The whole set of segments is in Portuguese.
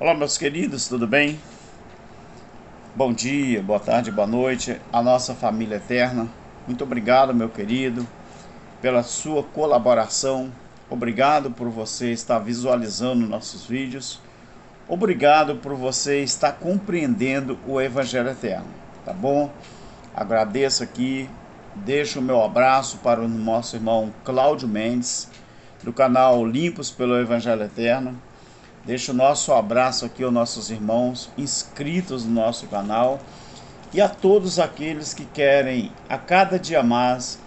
Olá, meus queridos, tudo bem? Bom dia, boa tarde, boa noite, a nossa família eterna. Muito obrigado, meu querido, pela sua colaboração. Obrigado por você estar visualizando nossos vídeos. Obrigado por você estar compreendendo o Evangelho Eterno, tá bom? Agradeço aqui, deixo o meu abraço para o nosso irmão Cláudio Mendes, do canal Limpos pelo Evangelho Eterno. Deixo o nosso abraço aqui aos nossos irmãos inscritos no nosso canal e a todos aqueles que querem a cada dia mais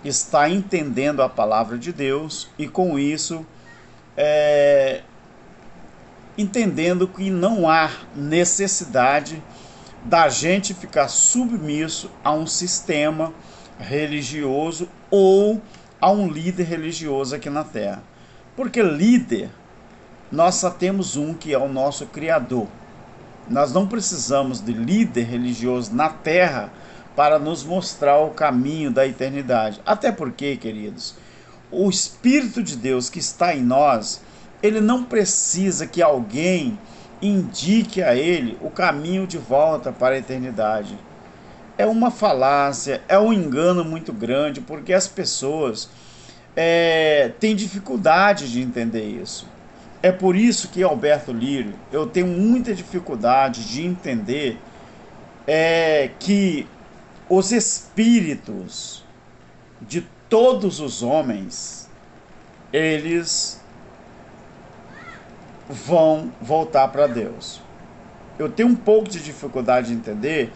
estar entendendo a palavra de Deus e com isso entendendo que não há necessidade da gente ficar submisso a um sistema religioso ou a um líder religioso aqui na Terra. Porque líder nós só temos um, que é o nosso Criador. Nós não precisamos de líder religioso na Terra para nos mostrar o caminho da eternidade. Até porque, queridos, o Espírito de Deus que está em nós, ele não precisa que alguém indique a ele o caminho de volta para a eternidade. É uma falácia, é um engano muito grande, porque as pessoas têm dificuldade de entender isso. É por isso que, Alberto Lírio, eu tenho muita dificuldade de entender que os espíritos de todos os homens, eles vão voltar para Deus. Eu tenho um pouco de dificuldade de entender.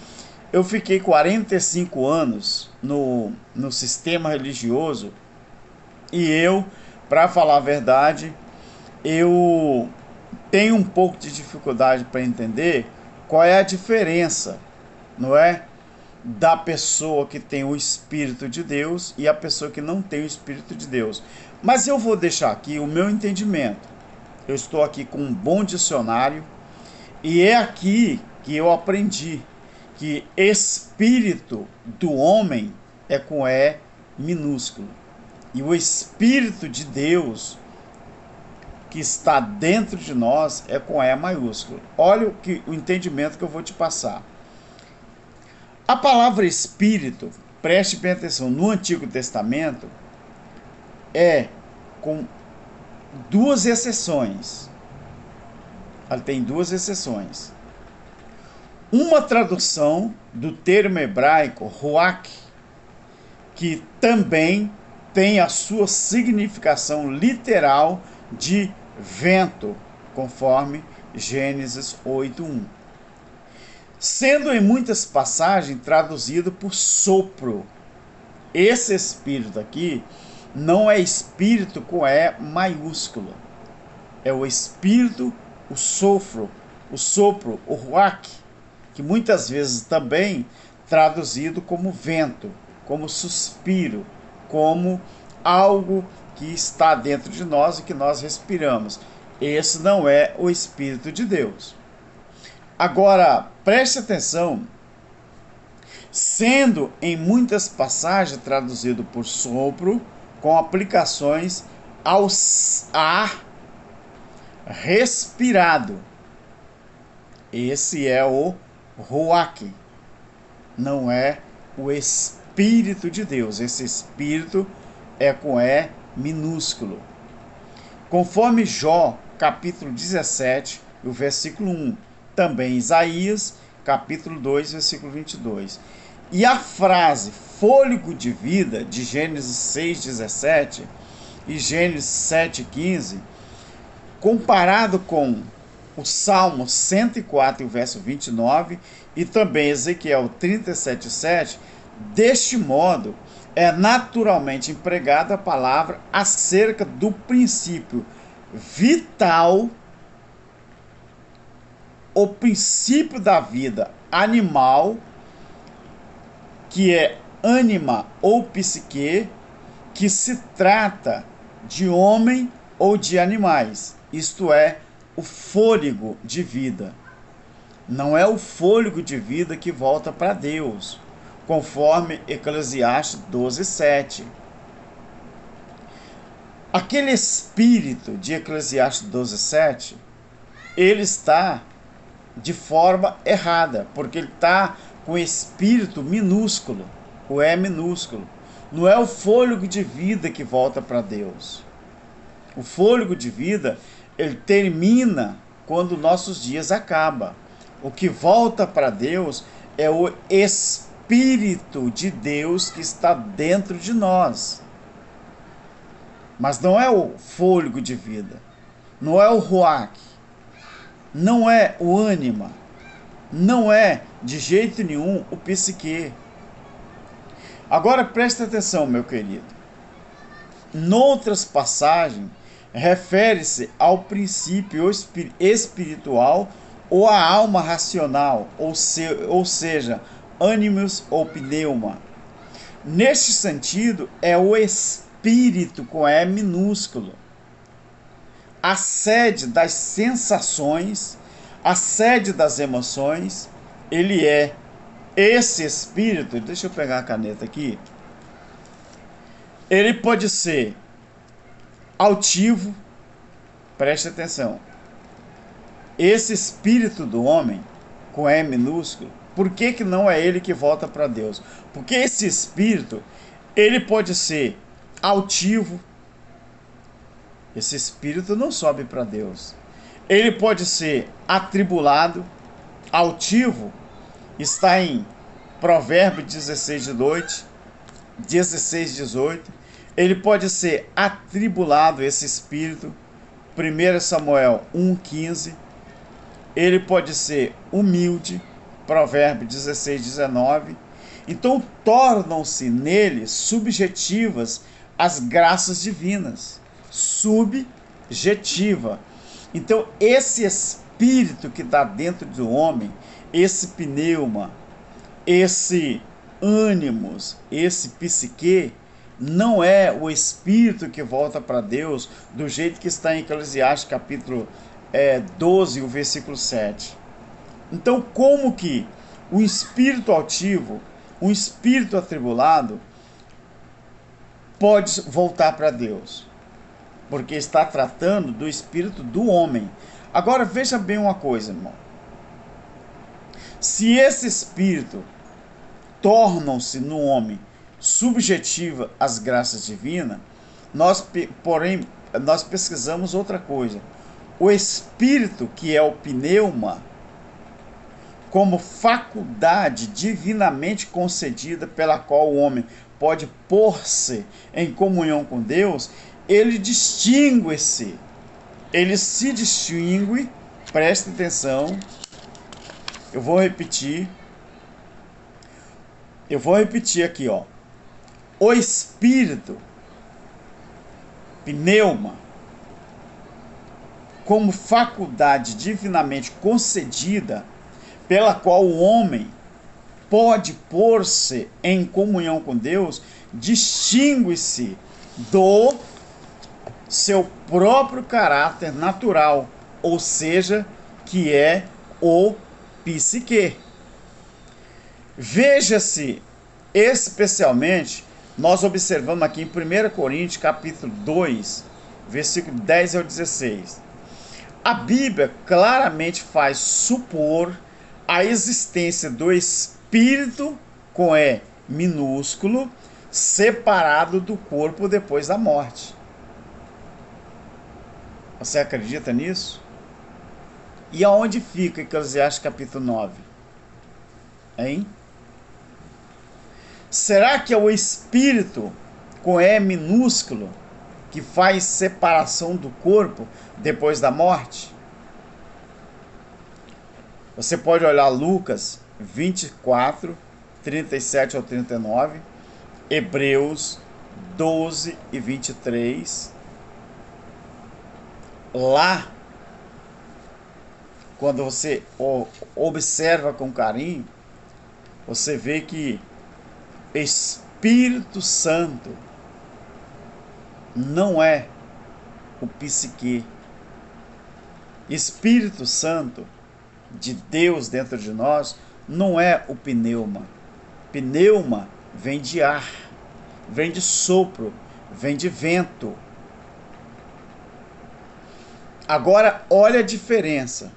Eu fiquei 45 anos no sistema religioso e eu, para falar a verdade, eu tenho um pouco de dificuldade para entender qual é a diferença, não é? Da pessoa que tem o Espírito de Deus e a pessoa que não tem o Espírito de Deus. Mas eu vou deixar aqui o meu entendimento. Eu estou aqui com um bom dicionário e é aqui que eu aprendi que espírito do homem é com E minúsculo. E o Espírito de Deus que está dentro de nós é com E maiúsculo. Olha o entendimento que eu vou te passar. A palavra espírito, preste bem atenção, no Antigo Testamento é com duas exceções. Ela tem duas exceções. Uma tradução do termo hebraico ruach, que também tem a sua significação literal de vento, conforme Gênesis 8:1. Sendo em muitas passagens traduzido por sopro. Esse espírito aqui não é espírito com E maiúscula. É o espírito, o sopro, o ruach, que muitas vezes também traduzido como vento, como suspiro, como algo que está dentro de nós e que nós respiramos. Esse não é o Espírito de Deus. Agora, preste atenção, sendo em muitas passagens traduzido por sopro, com aplicações ao ar respirado. Esse é o ruach, não é o Espírito de Deus. Esse Espírito é com E minúsculo. Conforme Jó, capítulo 17, o versículo 1. Também Isaías, capítulo 2, versículo 22. E a frase fôlego de vida, de Gênesis 6:17 e Gênesis 7:15, comparado com o Salmo 104, verso 29, e também Ezequiel 37:7, deste modo é naturalmente empregada a palavra acerca do princípio vital, o princípio da vida animal, que é ânima ou psique, que se trata de homem ou de animais, isto é, o fôlego de vida. Não é o fôlego de vida que volta para Deus, conforme Eclesiastes 12:7. Aquele espírito de Eclesiastes 12:7 ele está de forma errada, porque ele está com espírito minúsculo, o E minúsculo. Não é o fôlego de vida que volta para Deus. O fôlego de vida, ele termina quando nossos dias acabam. O que volta para Deus é o Espírito de Deus que está dentro de nós. Mas não é o fôlego de vida, não é o ruach, não é o ânima, não é de jeito nenhum o psique. Agora preste atenção, meu querido. Noutras passagens, refere-se ao princípio espiritual ou à alma racional, ou seja, ânimos ou pneuma. Neste sentido, é o espírito com E minúsculo, a sede das sensações, a sede das emoções. Ele é esse espírito. Deixa eu pegar a caneta aqui. Ele pode ser altivo, preste atenção. Esse espírito do homem, com E minúsculo, por que não é ele que volta para Deus? Porque esse espírito, ele pode ser altivo. Esse espírito não sobe para Deus. Ele pode ser atribulado. Altivo está em Provérbios 16, 18. Ele pode ser atribulado, esse espírito. 1 Samuel 1,15. Ele pode ser humilde. Provérbios 16, 19. Então tornam-se nele subjetivas as graças divinas. Subjetiva. Então esse espírito que está dentro do homem, esse pneuma, esse ânimos, esse psique, não é o espírito que volta para Deus do jeito que está em Eclesiastes capítulo 12, o versículo 7. Então como que um espírito altivo, um espírito atribulado pode voltar para Deus? Porque está tratando do espírito do homem. Agora veja bem uma coisa, irmão. Se esse espírito tornam-se no homem subjetiva às graças divinas, porém, nós pesquisamos outra coisa. O espírito, que é o pneuma, como faculdade divinamente concedida pela qual o homem pode pôr-se em comunhão com Deus, ele distingue-se. Ele se distingue, preste atenção, eu vou repetir aqui, ó. O espírito, pneuma, como faculdade divinamente concedida, pela qual o homem pode pôr-se em comunhão com Deus, distingue-se do seu próprio caráter natural, ou seja, que é o psique. Veja-se, especialmente, nós observamos aqui em 1 Coríntios, capítulo 2, versículo 10 ao 16. A Bíblia claramente faz supor a existência do espírito, com E minúsculo, separado do corpo depois da morte. Você acredita nisso? E aonde fica Eclesiastes capítulo 9? Hein? Será que é o espírito com E minúsculo que faz separação do corpo depois da morte? Você pode olhar Lucas 24, 37 ao 39, Hebreus 12 e 23. Lá, quando você observa com carinho, você vê que Espírito Santo não é o psique. Espírito Santo de Deus dentro de nós não é o pneuma. Pneuma vem de ar, vem de sopro, vem de vento. Agora, olha a diferença.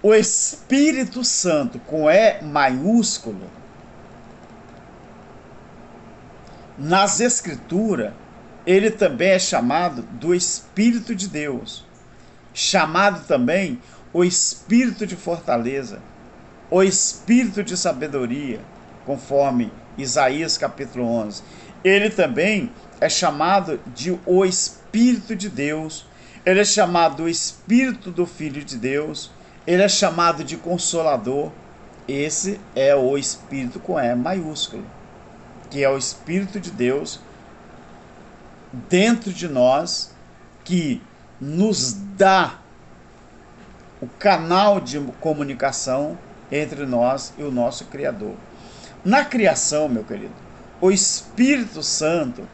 O Espírito Santo, com E maiúsculo, nas Escrituras, ele também é chamado do Espírito de Deus. Chamado também o Espírito de fortaleza, o Espírito de sabedoria, conforme Isaías capítulo 11. Ele também é chamado de o Espírito de Deus, ele é chamado do Espírito do Filho de Deus, ele é chamado de Consolador. Esse é o Espírito com E maiúsculo, que é o Espírito de Deus dentro de nós, que nos dá o canal de comunicação entre nós e o nosso Criador. Na criação, meu querido, o Espírito Santo,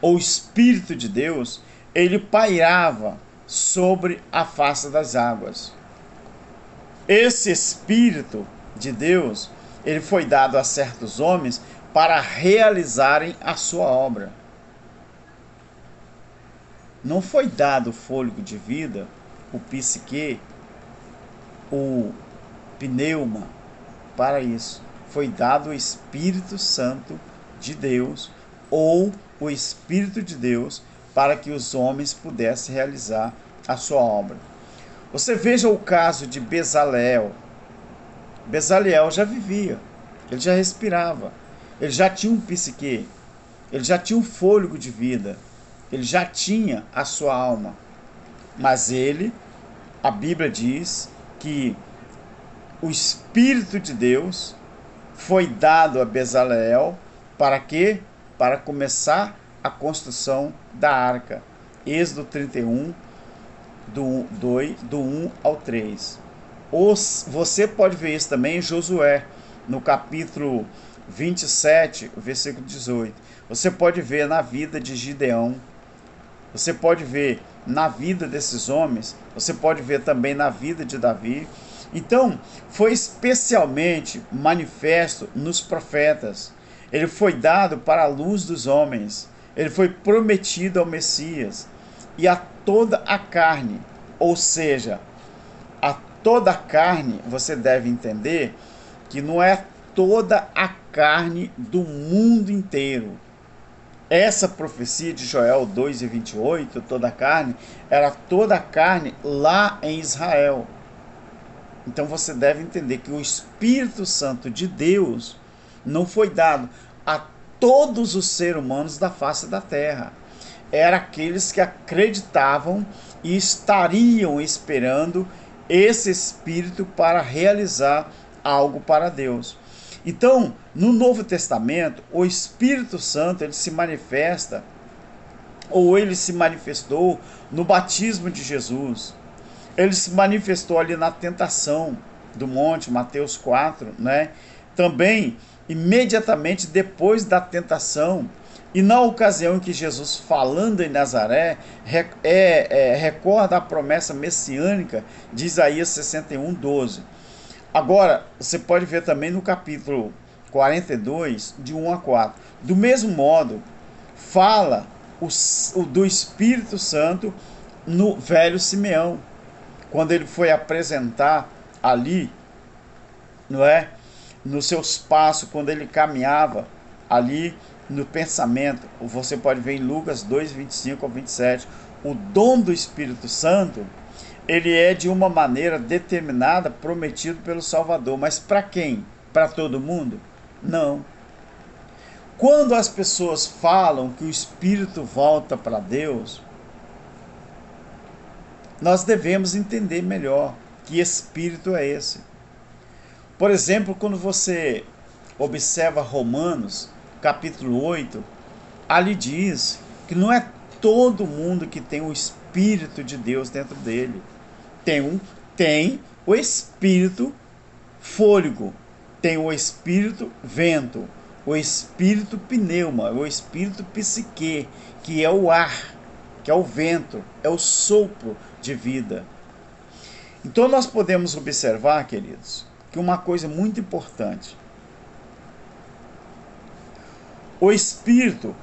ou Espírito de Deus, ele pairava sobre a face das águas. Esse Espírito de Deus, ele foi dado a certos homens para realizarem a sua obra. Não foi dado o fôlego de vida, o psique, o pneuma, para isso. Foi dado o Espírito Santo de Deus, ou o Espírito de Deus, para que os homens pudessem realizar a sua obra. Você veja o caso de Bezaleel. Bezaleel já vivia, ele já respirava, ele já tinha um psique, ele já tinha um fôlego de vida, ele já tinha a sua alma. Mas ele, a Bíblia diz que o Espírito de Deus foi dado a Bezaleel para quê? Para começar a construção da arca. Êxodo 31, do 1 ao 3. Você pode ver isso também em Josué, no capítulo 27, versículo 18. Você pode ver na vida de Gideão. Você pode ver na vida desses homens. Você pode ver também na vida de Davi. Então, foi especialmente manifesto nos profetas. Ele foi dado para a luz dos homens. Ele foi prometido ao Messias e a toda a carne. Ou seja, a toda a carne, você deve entender que não é toda a carne do mundo inteiro. Essa profecia de Joel 2:28, toda a carne, era toda a carne lá em Israel. Então você deve entender que o Espírito Santo de Deus não foi dado a todos os seres humanos da face da terra. Era aqueles que acreditavam e estariam esperando esse Espírito para realizar algo para Deus. Então, no Novo Testamento, o Espírito Santo ele se manifesta, ou ele se manifestou no batismo de Jesus. Ele se manifestou ali na tentação do monte, Mateus 4, né? Também, imediatamente depois da tentação, e na ocasião em que Jesus, falando em Nazaré, recorda a promessa messiânica de Isaías 61:12. Agora, você pode ver também no capítulo 42, de 1 a 4. Do mesmo modo, fala do Espírito Santo no velho Simeão, quando ele foi apresentar ali, não é? Nos seus passos, quando ele caminhava ali no pensamento. Você pode ver em Lucas 2:25 ao 27. O dom do Espírito Santo, ele é de uma maneira determinada, prometido pelo Salvador. Mas para quem? Para todo mundo? Não. Quando as pessoas falam que o Espírito volta para Deus, nós devemos entender melhor que Espírito é esse. Por exemplo, quando você observa Romanos, capítulo 8, ali diz que não é todo mundo que tem o Espírito de Deus dentro dele. Tem o Espírito fôlego, tem o Espírito vento, o Espírito pneuma, o Espírito psique, que é o ar, que é o vento, é o sopro de vida. Então nós podemos observar, queridos, que uma coisa muito importante: o Espírito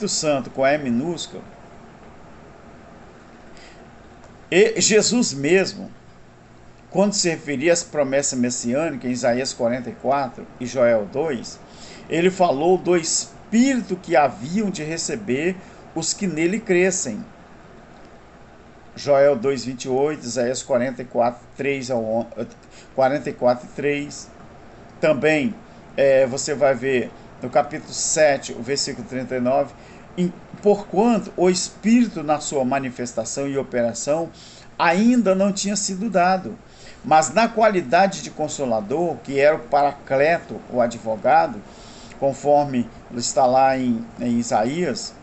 Santo com a E minúscula, E Jesus mesmo, quando se referia às promessas messiânicas em Isaías 44 e Joel 2, ele falou do Espírito que haviam de receber os que nele crescem. Joel 2:28, Isaías 44, 44 e 3. Também você vai ver no capítulo 7, o versículo 39, porquanto o Espírito na sua manifestação e operação ainda não tinha sido dado, mas na qualidade de Consolador, que era o Paracleto, o advogado, conforme está lá em Isaías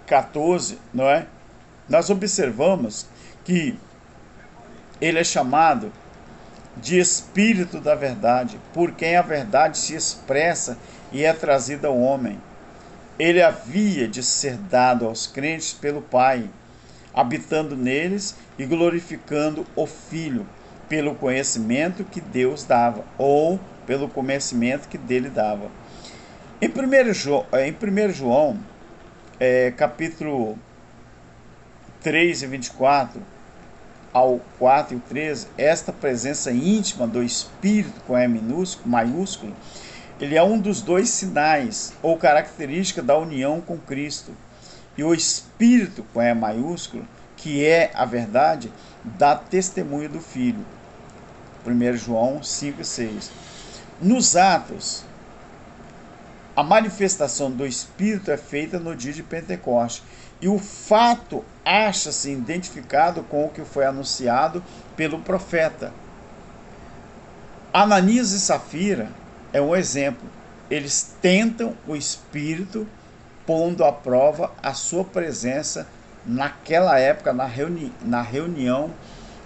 14, não é? Nós observamos que ele é chamado de Espírito da Verdade, por quem a verdade se expressa e é trazida ao homem. Ele havia de ser dado aos crentes pelo Pai, habitando neles e glorificando o Filho, pelo conhecimento que Deus dava, ou pelo conhecimento que dele dava. Em 1 João, capítulo 3 e 24, ao 4 e o 13, esta presença íntima do Espírito com E maiúsculo, ele é um dos dois sinais ou característica da união com Cristo. E o Espírito com E maiúsculo, que é a verdade, dá testemunho do Filho. 1 João 5 e 6. Nos Atos, a manifestação do Espírito é feita no dia de Pentecostes. E o fato acha-se identificado com o que foi anunciado pelo profeta. Ananias e Safira é um exemplo. Eles tentam o Espírito, pondo à prova a sua presença naquela época, na reunião,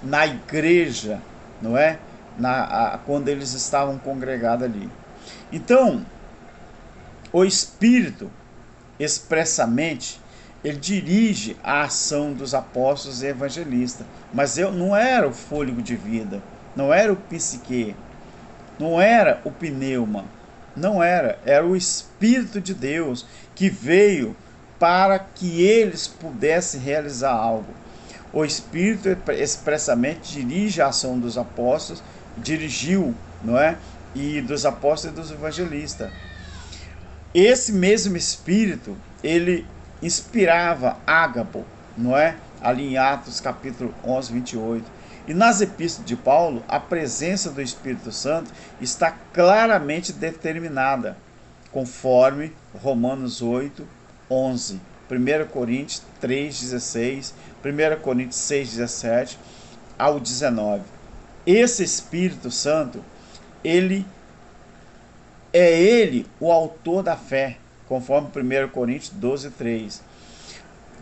na igreja, não é? Quando eles estavam congregados ali. Então, o Espírito, expressamente, ele dirige a ação dos apóstolos e evangelistas, mas não era o fôlego de vida, não era o psique, não era o pneuma, não era o Espírito de Deus que veio para que eles pudessem realizar algo. O Espírito expressamente dirige a ação dos apóstolos, dirigiu, não é? E dos apóstolos e dos evangelistas. Esse mesmo Espírito, ele inspirava Ágabo, não é? Ali em Atos capítulo 11, 28. E nas epístolas de Paulo, a presença do Espírito Santo está claramente determinada, conforme Romanos 8, 11, 1 Coríntios 3, 16, 1 Coríntios 6, 17 ao 19. Esse Espírito Santo, ele o autor da fé, conforme 1 Coríntios 12, 3.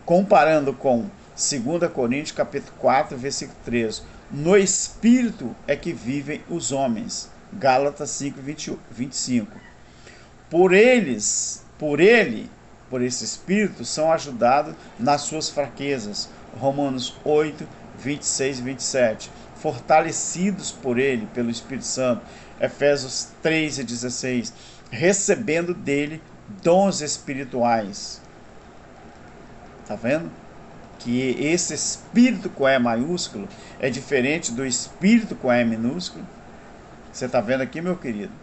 Comparando com 2 Coríntios capítulo 4, versículo 13. No Espírito é que vivem os homens. Gálatas 5, 25. Por ele, por esse Espírito, são ajudados nas suas fraquezas. Romanos 8, 26 e 27. Fortalecidos por ele, pelo Espírito Santo. Efésios 3 e 16. Recebendo dele dons espirituais. Tá vendo? Que esse Espírito com E maiúsculo é diferente do Espírito com E minúsculo. Você tá vendo aqui, meu querido?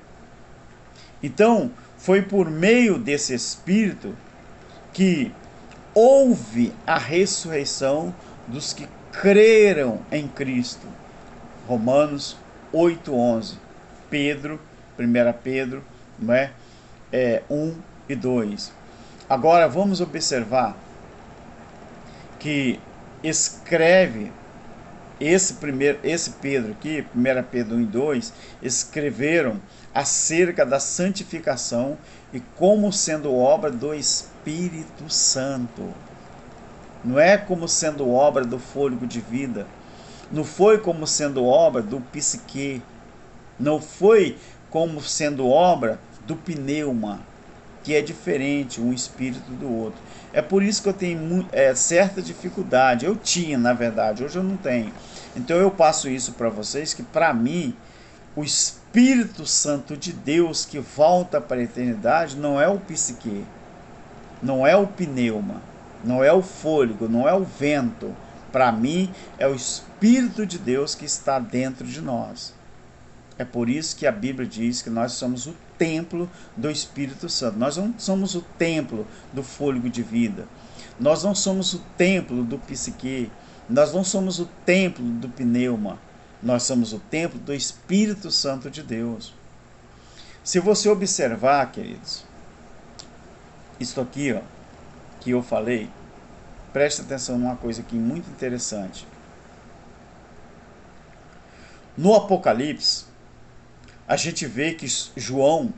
Então, foi por meio desse Espírito que houve a ressurreição dos que creram em Cristo. Romanos 8:11. Pedro, 1 Pedro, não é? 1 e 2. Agora vamos observar que escreve esse Pedro aqui, 1 Pedro 1 e 2, escreveram acerca da santificação e como sendo obra do Espírito Santo. Não é como sendo obra do fôlego de vida, não foi como sendo obra do psique, não foi como sendo obra do pneuma, que é diferente um espírito do outro. É por isso que eu tenho certa dificuldade. Eu tinha, na verdade, hoje eu não tenho. Então eu passo isso para vocês, que para mim, o Espírito Santo de Deus que volta para a eternidade não é o psique, não é o pneuma, não é o fôlego, não é o vento, Para mim, é o Espírito de Deus que está dentro de nós. É por isso que a Bíblia diz que nós somos o templo do Espírito Santo. Nós não somos o templo do fôlego de vida. Nós não somos o templo do psique. Nós não somos o templo do pneuma. Nós somos o templo do Espírito Santo de Deus. Se você observar, queridos, isso aqui, ó, que eu falei, preste atenção numa coisa aqui muito interessante. No Apocalipse, a gente vê que João,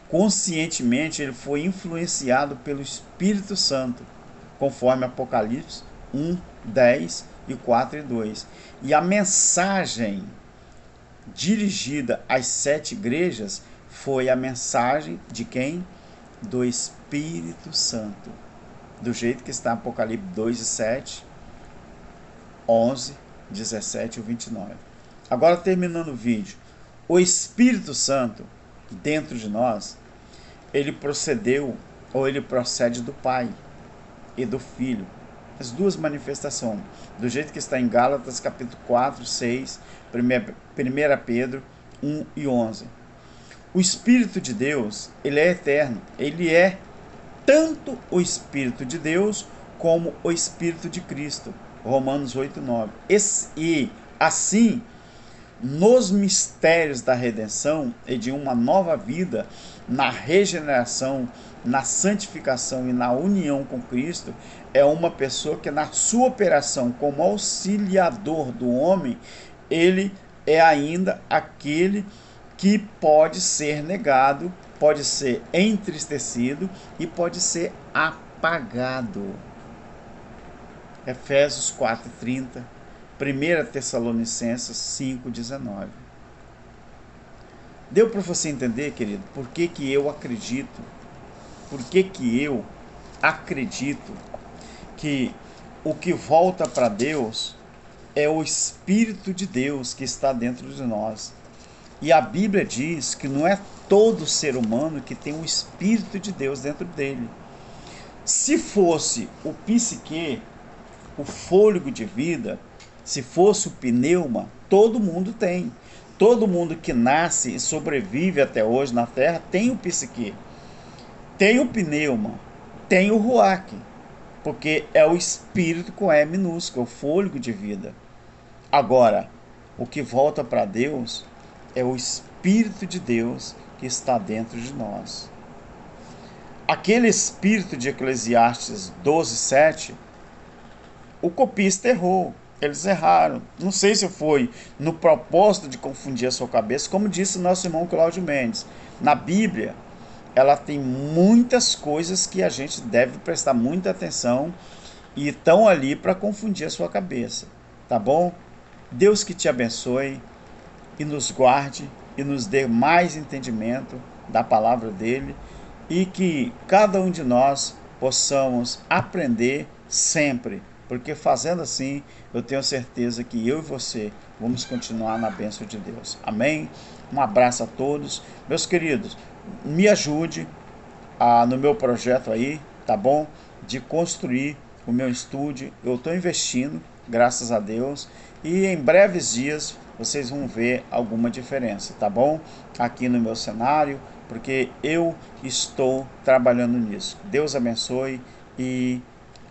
conscientemente, ele foi influenciado pelo Espírito Santo, conforme Apocalipse 1, 10 e 4 e 2. E a mensagem dirigida às 7 igrejas foi a mensagem de quem? Do Espírito Santo. Do jeito que está em Apocalipse 2 e 7, 11, 17 e 29. Agora, terminando o vídeo, o Espírito Santo dentro de nós, ele procedeu ou ele procede do Pai e do Filho. As duas manifestações, do jeito que está em Gálatas capítulo 4, 6, 1 Pedro 1 e 11. O Espírito de Deus, ele é eterno, ele é tanto o Espírito de Deus como o Espírito de Cristo. Romanos 8, 9. E assim, nos mistérios da redenção e de uma nova vida, na regeneração, na santificação e na união com Cristo, é uma pessoa que na sua operação como auxiliador do homem, ele é ainda aquele que pode ser negado, pode ser entristecido e pode ser apagado. Efésios 4:30, 1 Tessalonicenses 5:19. Deu para você entender, querido, por que eu acredito? Por que eu acredito que o que volta para Deus é o Espírito de Deus que está dentro de nós. E a Bíblia diz que não é todo ser humano que tem o Espírito de Deus dentro dele. Se fosse o psique, o fôlego de vida, se fosse o pneuma, todo mundo tem. Todo mundo que nasce e sobrevive até hoje na Terra tem o psique, tem o pneuma, tem o ruach, porque é o espírito com E minúsculo, o fôlego de vida. Agora, o que volta para Deus é o Espírito de Deus que está dentro de nós. Aquele espírito de Eclesiastes 12:7, o copista errou. Eles erraram. Não sei se foi no propósito de confundir a sua cabeça, como disse nosso irmão Cláudio Mendes. Na Bíblia, ela tem muitas coisas que a gente deve prestar muita atenção e estão ali para confundir a sua cabeça. Tá bom? Deus que te abençoe e nos guarde e nos dê mais entendimento da palavra dele e que cada um de nós possamos aprender sempre, porque fazendo assim eu tenho certeza que eu e você vamos continuar na bênção de Deus. Amém? Um abraço a todos. Meus queridos, me ajude no meu projeto aí, tá bom? De construir o meu estúdio. Eu estou investindo, graças a Deus, e em breves dias vocês vão ver alguma diferença, tá bom? Aqui no meu cenário, porque eu estou trabalhando nisso. Deus abençoe e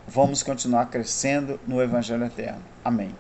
vamos continuar crescendo no Evangelho Eterno. Amém.